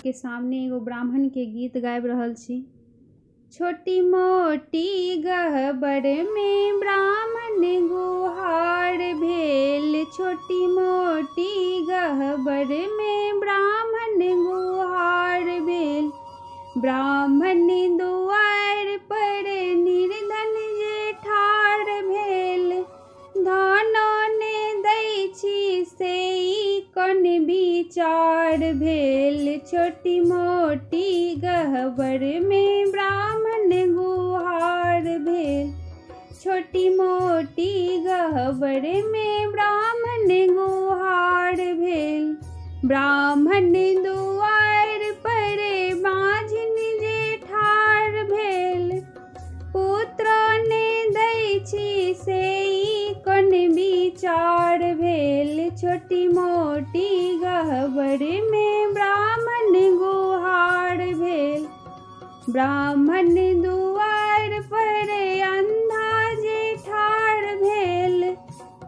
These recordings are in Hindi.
सबके सामने एगो ब्राह्मण के गीत गाबि रहल छी। छोटी मोटी गहबर में ब्राह्मण गुहार भेल, छोटी मोटी गहबर में ब्राह्मण गुहार भेल। ब्राह्मण दुआर पर निर्धन जे ठाढ़ भेल, धानो ने दै छी से कौन विचार भेल। छोटी मोटी गहबर में ब्राह्मण गुहार भेल, छोटी मोटी गहबर में ब्राह्मण गुहार भेल। ब्राह्मण दुआर पर माझिन जे ठाढ़ भेल, पुत्र ने दै छी से कौन विचार भेल। छोटी मोटी गहबर में ब्राह्मण गुहार भेल। ब्राह्मण दुआर पर अंधा जे ठाढ़ भेल,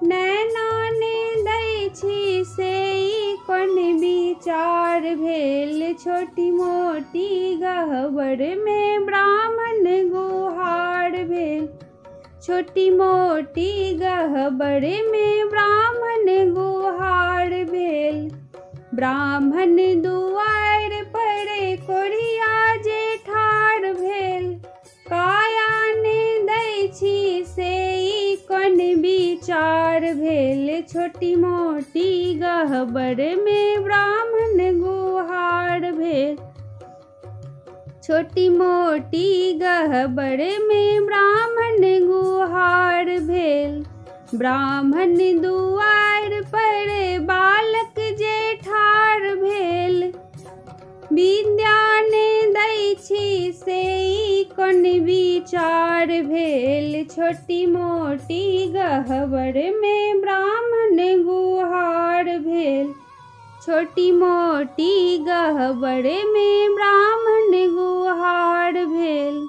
नैना ने दै छी से कौन विचार भेल। छोटी मोटी गहबर में ब्राह्मण गुहार भेल, छोटी मोटी गहबर में ब्राह्मण गुहार भेल। ब्राह्मण दुआर पर कोढ़िया जे ठाढ़ भेल, काया ने दै छी से कौन विचार भेल। छोटी मोटी गहबर में ब्राह्मण गुहार भेल, छोटी मोटी गहबर में ब्राह्मण गुहार भेल। ब्राह्मण दुआर पर बालक जे ठाढ़ भेल, विद्या ने दै छी से कौन विचार भेल। छोटी मोटी गहबर में ब्राह्मण गुहार भेल, छोटी मोटी गहबर में ब्राह्मण गुहार भेल।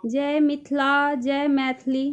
जय मिथिला, जय मैथिली।